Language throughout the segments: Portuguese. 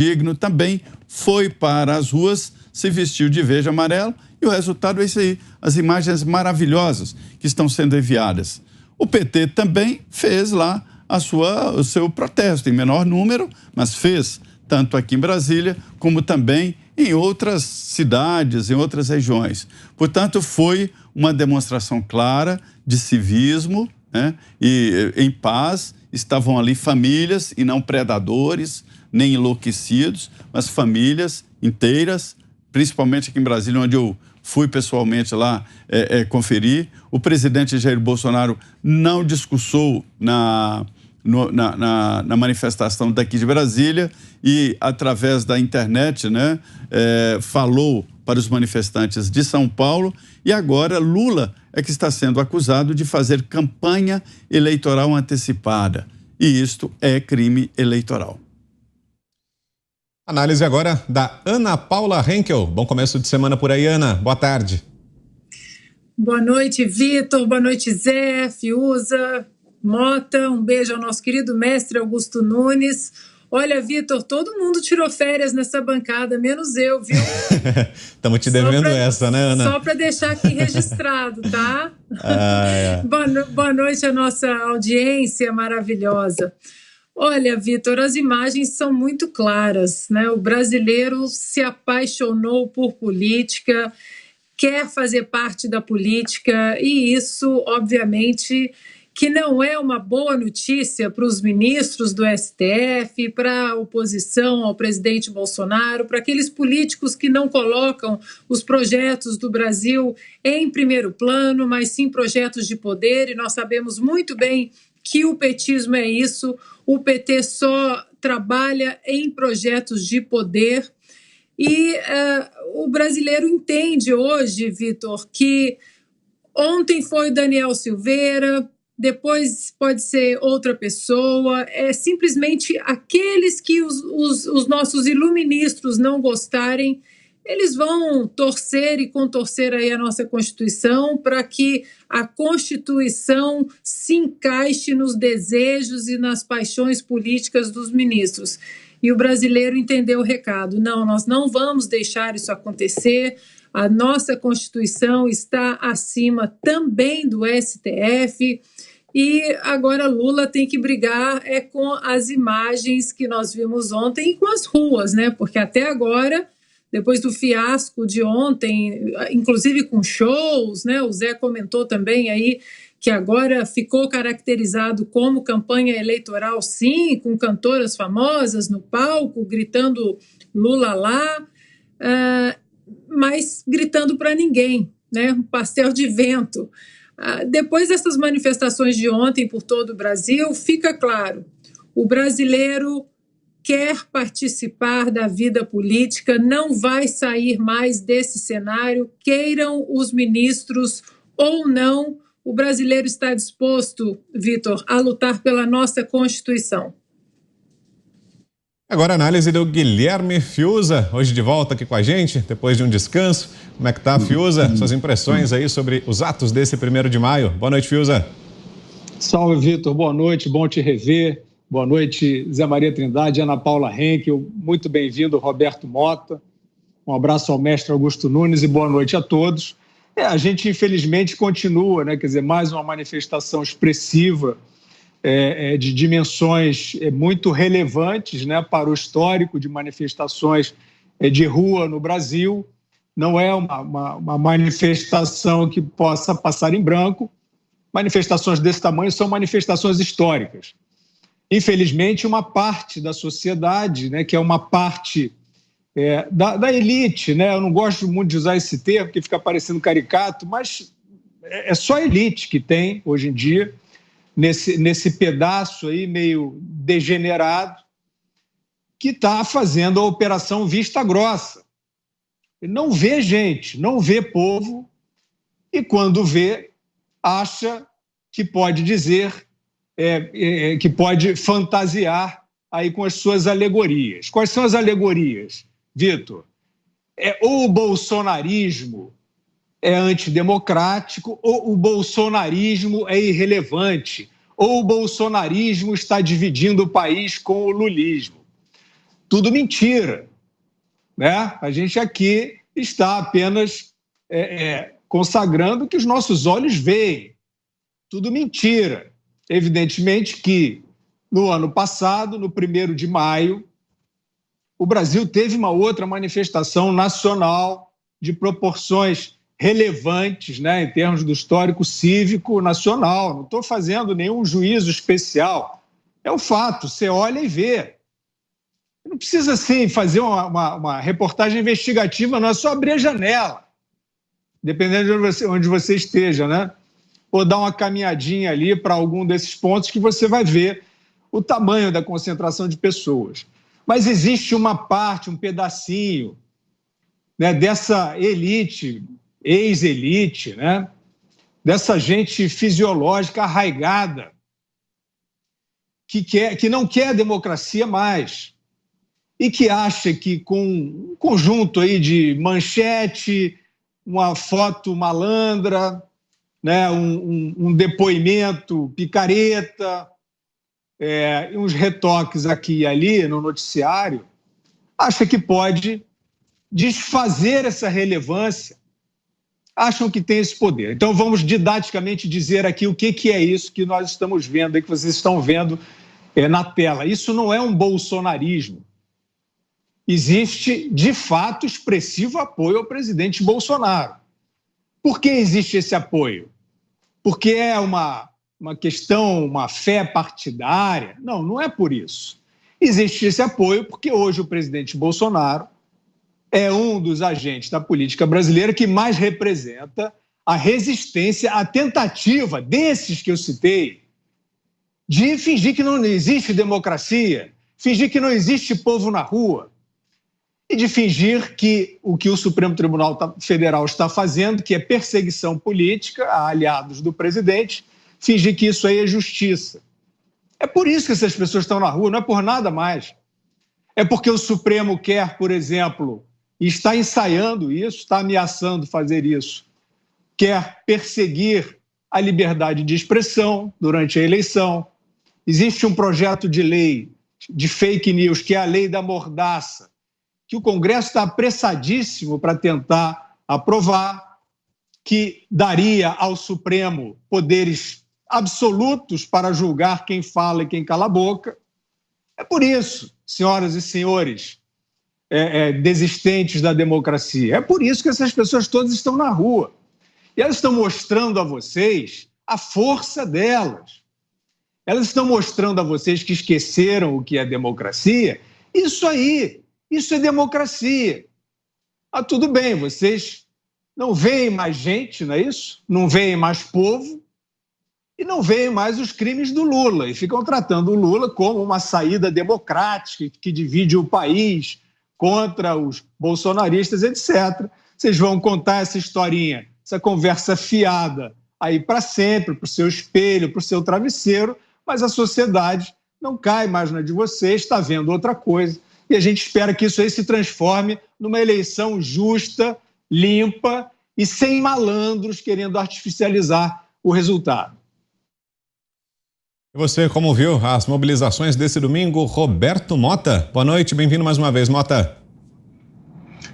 digno também foi para as ruas, se vestiu de verde e amarelo e o resultado é isso aí, as imagens maravilhosas que estão sendo enviadas. O PT também fez lá o seu protesto, em menor número, mas fez, tanto aqui em Brasília, como também em outras cidades, em outras regiões. Portanto, foi uma demonstração clara de civismo, né? E em paz, estavam ali famílias e não predadores, nem enlouquecidos, mas famílias inteiras, principalmente aqui em Brasília, onde eu fui pessoalmente lá conferir. O presidente Jair Bolsonaro não discursou na manifestação daqui de Brasília e, através da internet, né, falou para os manifestantes de São Paulo. E agora Lula é que está sendo acusado de fazer campanha eleitoral antecipada. E isto é crime eleitoral. Análise agora da Ana Paula Henkel. Bom começo de semana por aí, Ana. Boa tarde. Boa noite, Vitor. Boa noite, Zé, Fiuza, Mota. Um beijo ao nosso querido mestre Augusto Nunes. Olha, Vitor, todo mundo tirou férias nessa bancada, menos eu, viu? Estamos te devendo essa, né, Ana? Só para deixar aqui registrado, tá? Boa noite à nossa audiência maravilhosa. Olha, Vitor, as imagens são muito claras, né? O brasileiro se apaixonou por política, quer fazer parte da política, e isso, obviamente, que não é uma boa notícia para os ministros do STF, para a oposição ao presidente Bolsonaro, para aqueles políticos que não colocam os projetos do Brasil em primeiro plano, mas sim projetos de poder, e nós sabemos muito bem que o petismo é isso, o PT só trabalha em projetos de poder. E o brasileiro entende hoje, Vitor, que ontem foi Daniel Silveira, depois pode ser outra pessoa, é simplesmente aqueles que os nossos iluministros não gostarem, eles vão torcer e contorcer aí a nossa Constituição para que a Constituição se encaixe nos desejos e nas paixões políticas dos ministros. E o brasileiro entendeu o recado. Não, nós não vamos deixar isso acontecer. A nossa Constituição está acima também do STF. E agora Lula tem que brigar com as imagens que nós vimos ontem e com as ruas, né? Porque até agora, depois do fiasco de ontem, inclusive com shows, né? O Zé comentou também aí que agora ficou caracterizado como campanha eleitoral, sim, com cantoras famosas no palco, gritando Lula lá, mas gritando para ninguém, né? Um pastel de vento. Depois dessas manifestações de ontem por todo o Brasil, fica claro, o brasileiro quer participar da vida política, não vai sair mais desse cenário, queiram os ministros ou não, o brasileiro está disposto, Vitor, a lutar pela nossa Constituição. Agora a análise do Guilherme Fiuza, hoje de volta aqui com a gente, depois de um descanso. Como é que tá, Fiuza? Suas impressões aí sobre os atos desse 1º de maio. Boa noite, Fiuza. Salve, Vitor. Boa noite, bom te rever. Boa noite, Zé Maria Trindade, Ana Paula Henkel. Muito bem-vindo, Roberto Mota. Um abraço ao mestre Augusto Nunes e boa noite a todos. A gente, infelizmente, continua, né? Quer dizer, mais uma manifestação expressiva, de dimensões muito relevantes, né, para o histórico de manifestações de rua no Brasil. Não é uma manifestação que possa passar em branco. Manifestações desse tamanho são manifestações históricas. Infelizmente, uma parte da sociedade, né, que é uma parte da elite, né, eu não gosto muito de usar esse termo, porque fica parecendo caricato, mas é só a elite que tem, hoje em dia, nesse pedaço aí meio degenerado, que está fazendo a operação vista grossa. Não vê gente, não vê povo, e quando vê, acha que pode dizer, que pode fantasiar aí com as suas alegorias. Quais são as alegorias, Vitor? Ou o bolsonarismo é antidemocrático, ou o bolsonarismo é irrelevante, ou o bolsonarismo está dividindo o país com o lulismo. tudo mentira, né? A gente aqui está apenas consagrando o que os nossos olhos veem. Tudo mentira. Evidentemente que no ano passado, no 1º de maio, o Brasil teve uma outra manifestação nacional de proporções relevantes, né, em termos do histórico cívico nacional. Não estou fazendo nenhum juízo especial. É um fato, você olha e vê. Não precisa, assim, fazer uma reportagem investigativa, não é só abrir a janela, dependendo de onde você esteja, né? Ou dar uma caminhadinha ali para algum desses pontos que você vai ver o tamanho da concentração de pessoas. Mas existe uma parte, um pedacinho, né, dessa elite, ex-elite, né, dessa gente fisiológica arraigada, que não quer democracia mais e que acha que com um conjunto aí de manchete, uma foto malandra, né, um depoimento picareta, uns retoques aqui e ali no noticiário, acha que pode desfazer essa relevância, acham que tem esse poder. Então vamos didaticamente dizer aqui o que é isso que nós estamos vendo, que vocês estão vendo na tela. Isso não é um bolsonarismo. Existe, de fato, expressivo apoio ao presidente Bolsonaro. Por que existe esse apoio? Porque é uma questão, uma fé partidária? Não, não é por isso. Existe esse apoio porque hoje o presidente Bolsonaro é um dos agentes da política brasileira que mais representa a resistência, a tentativa desses que eu citei de fingir que não existe democracia, fingir que não existe povo na rua e de fingir que o Supremo Tribunal Federal está fazendo, que é perseguição política a aliados do presidente, fingir que isso aí é justiça. É por isso que essas pessoas estão na rua, não é por nada mais. É porque o Supremo quer, por exemplo, e está ensaiando isso, está ameaçando fazer isso, quer perseguir a liberdade de expressão durante a eleição. Existe um projeto de lei de fake news, que é a lei da mordaça, que o Congresso está apressadíssimo para tentar aprovar, que daria ao Supremo poderes absolutos para julgar quem fala e quem cala a boca. É por isso, senhoras e senhores, desistentes da democracia, é por isso que essas pessoas todas estão na rua. E elas estão mostrando a vocês a força delas. Elas estão mostrando a vocês que esqueceram o que é democracia. Isso aí, isso é democracia. Ah, tudo bem, vocês não veem mais gente, não é isso? Não veem mais povo e não veem mais os crimes do Lula. E ficam tratando o Lula como uma saída democrática que divide o país contra os bolsonaristas, etc. Vocês vão contar essa historinha, essa conversa fiada aí para sempre, para o seu espelho, para o seu travesseiro, mas a sociedade não cai mais na de vocês, está vendo outra coisa. E a gente espera que isso aí se transforme numa eleição justa, limpa e sem malandros querendo artificializar o resultado. E você, como viu as mobilizações desse domingo? Roberto Mota, boa noite, bem-vindo mais uma vez, Mota.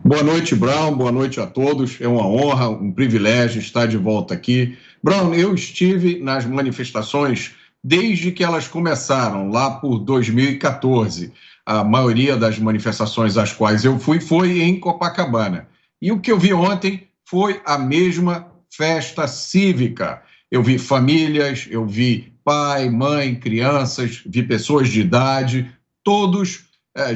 Boa noite, Brown, boa noite a todos. É uma honra, um privilégio estar de volta aqui. Brown, eu estive nas manifestações desde que elas começaram, lá por 2014. A maioria das manifestações às quais eu fui foi em Copacabana. E o que eu vi ontem foi a mesma festa cívica. Eu vi famílias, eu vi pai, mãe, crianças, vi pessoas de idade, todos,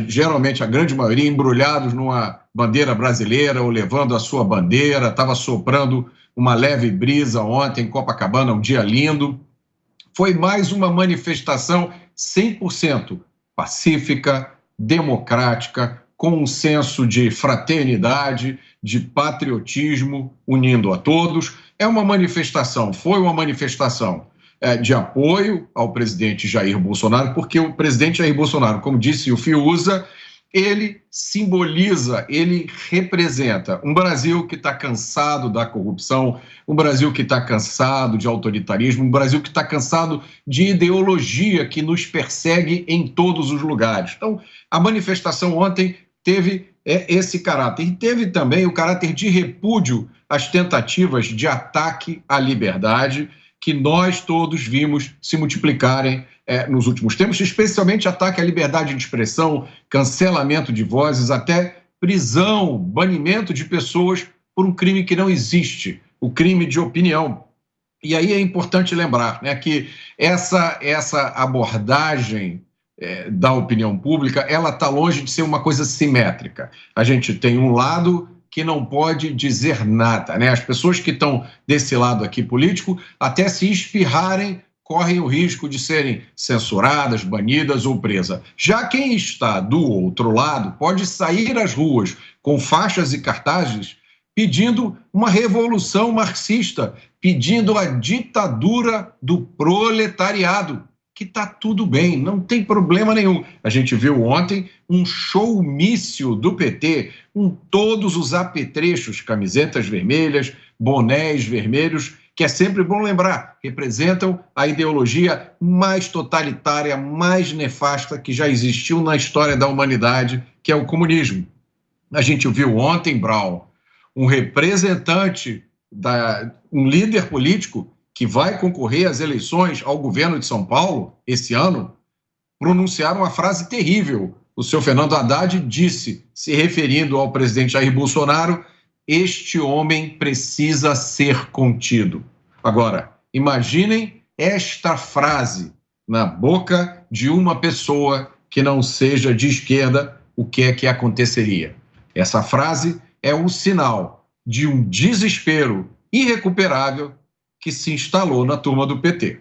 geralmente a grande maioria, embrulhados numa bandeira brasileira ou levando a sua bandeira. Estava soprando uma leve brisa ontem em Copacabana, um dia lindo. Foi mais uma manifestação 100% pacífica, democrática, com um senso de fraternidade, de patriotismo, unindo a todos. Foi uma manifestação de apoio ao presidente Jair Bolsonaro, porque o presidente Jair Bolsonaro, como disse o Fiuza, ele simboliza, ele representa um Brasil que está cansado da corrupção, um Brasil que está cansado de autoritarismo, um Brasil que está cansado de ideologia que nos persegue em todos os lugares. Então, a manifestação ontem teve esse caráter. E teve também o caráter de repúdio às tentativas de ataque à liberdade que nós todos vimos se multiplicarem nos últimos tempos, especialmente ataque à liberdade de expressão, cancelamento de vozes, até prisão, banimento de pessoas por um crime que não existe, o crime de opinião. E aí é importante lembrar, né, que essa abordagem da opinião pública, ela está longe de ser uma coisa simétrica. A gente tem um lado que não pode dizer nada, né? As pessoas que estão desse lado aqui político, até se espirrarem, correm o risco de serem censuradas, banidas ou presas. Já quem está do outro lado pode sair às ruas com faixas e cartazes pedindo uma revolução marxista, pedindo a ditadura do proletariado, que está tudo bem, não tem problema nenhum. A gente viu ontem um showmício do PT, com todos os apetrechos, camisetas vermelhas, bonés vermelhos, que é sempre bom lembrar, representam a ideologia mais totalitária, mais nefasta que já existiu na história da humanidade, que é o comunismo. A gente viu ontem, Brown, um representante, um líder político que vai concorrer às eleições ao governo de São Paulo esse ano, pronunciar uma frase terrível. O senhor Fernando Haddad disse, se referindo ao presidente Jair Bolsonaro, este homem precisa ser contido. Agora, imaginem esta frase na boca de uma pessoa que não seja de esquerda, o que é que aconteceria? Essa frase é um sinal de um desespero irrecuperável que se instalou na turma do PT.